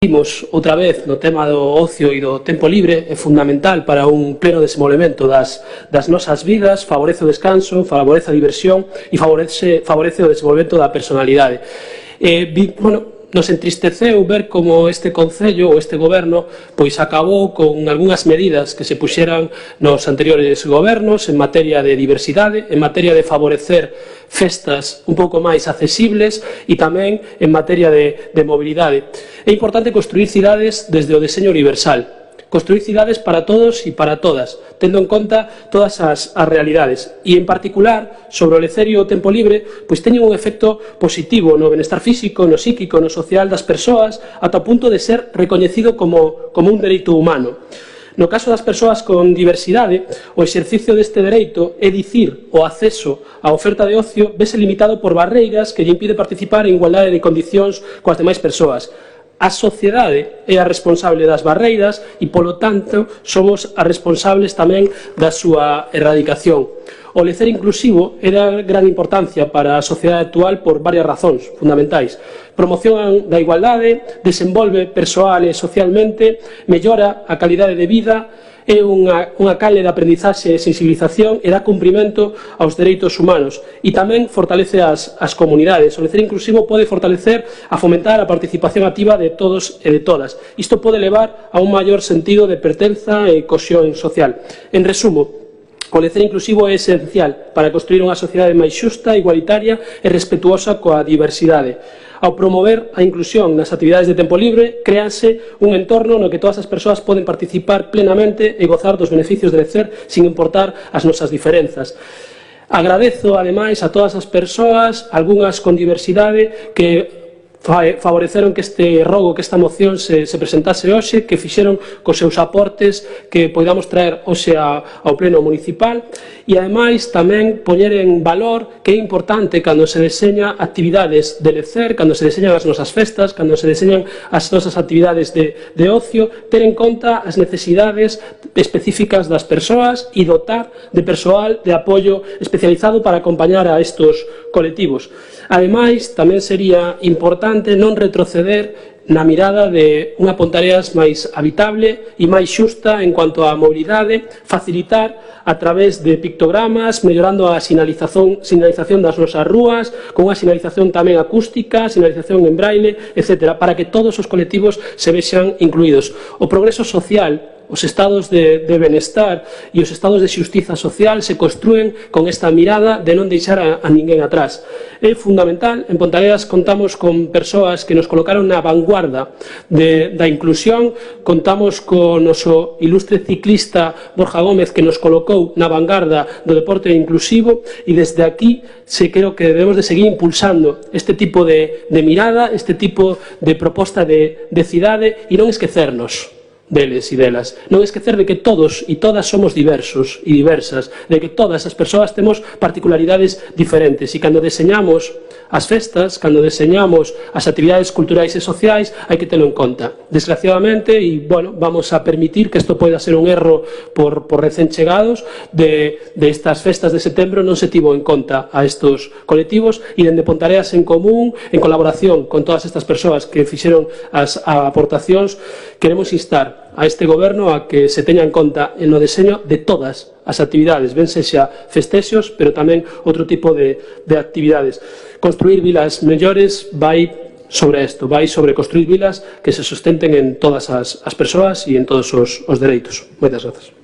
Imos outra vez no tema do ocio e do tempo libre, é fundamental para un pleno desenvolvemento das nosas vidas, favorece o descanso, favorece a diversión e favorece o desenvolvemento da personalidade. Nos entristeceu ver como este Concello ou este Goberno pois acabou con algunhas medidas que se puxeran nos anteriores gobernos en materia de diversidade, en materia de favorecer festas un pouco máis accesibles e tamén en materia de mobilidade. É importante construir cidades desde o deseño universal, construir cidades para todos e para todas, tendo en conta todas as realidades. E, en particular, sobre o lecer e o tempo libre, pois teñen un efecto positivo no benestar físico, no psíquico, no social das persoas, ata o punto de ser recoñecido como un dereito humano. No caso das persoas con diversidade, o exercicio deste dereito, é dicir, o acceso á oferta de ocio, vese limitado por barreiras que lle impide participar en igualdade de condicións coas demais persoas. A sociedade é a responsable das barreiras e, polo tanto, somos as responsables tamén da súa erradicación. O lecer inclusivo é de gran importancia para a sociedade actual por varias razóns fundamentais. Promoción da igualdade, desenvolve persoal e socialmente, mellora a calidade de vida, é unha canle de aprendizaxe e sensibilización e dá cumprimento aos dereitos humanos e tamén fortalece as comunidades. O lecer inclusivo pode fortalecer a fomentar a participación activa de todos e de todas. Isto pode levar a un maior sentido de pertenza e cohesión social. En resumo, o lecer inclusivo é esencial para construir unha sociedade máis xusta, igualitaria e respetuosa coa diversidade. Ao promover a inclusión nas actividades de tempo libre, créase un entorno no que todas as persoas poden participar plenamente e gozar dos beneficios de lecer sin importar as nosas diferenzas. Agradezo, ademais, a todas as persoas, algunhas con diversidade, que favoreceron que este rogo, que esta moción se presentase hoxe, que fixeron cos seus aportes que podamos traer hoxe ao pleno municipal e, ademais, tamén poñer en valor que é importante cando se deseña actividades de lecer, cando se deseñan as nosas festas, cando se deseñan as nosas actividades de ocio, ter en conta as necesidades específicas das persoas e dotar de persoal de apoio especializado para acompañar a estos colectivos. Ademais, tamén sería importante non retroceder na mirada de unha Pontareas máis habitable e máis xusta en cuanto á mobilidade, facilitar a través de pictogramas, mellorando a sinalización das nosas rúas, con unha sinalización tamén acústica, sinalización en braille, etc., para que todos os colectivos se vexan incluídos. O progreso social, os estados de benestar e os estados de xustiza social se construen con esta mirada de non deixar a ninguén atrás. É fundamental, en Pontareas contamos con persoas que nos colocaron na vanguarda da inclusión, contamos con o noso ilustre ciclista Borja Gómez que nos colocou na vanguarda do deporte inclusivo e desde aquí creo que debemos de seguir impulsando este tipo de mirada, este tipo de proposta de cidade e non esquecernos deles e delas. Non esquecer de que todos e todas somos diversos e diversas, de que todas as persoas temos particularidades diferentes e cando deseñamos as festas, cando deseñamos as actividades culturais e sociais, hai que telo en conta. Desgraciadamente, e, vamos a permitir que isto poida ser un erro por recén chegados, de estas festas de setembro non se tivo en conta a estos colectivos e dende Pontareas en común, en colaboración con todas estas persoas que fixeron as aportacións, queremos instar a este Goberno a que se teña en conta no deseño de todas as actividades, ben sexa festexos, pero tamén outro tipo de actividades. Construir vilas mellores vai sobre isto, vai sobre construir vilas que se sustenten en todas as persoas e en todos os dereitos. Moitas grazas.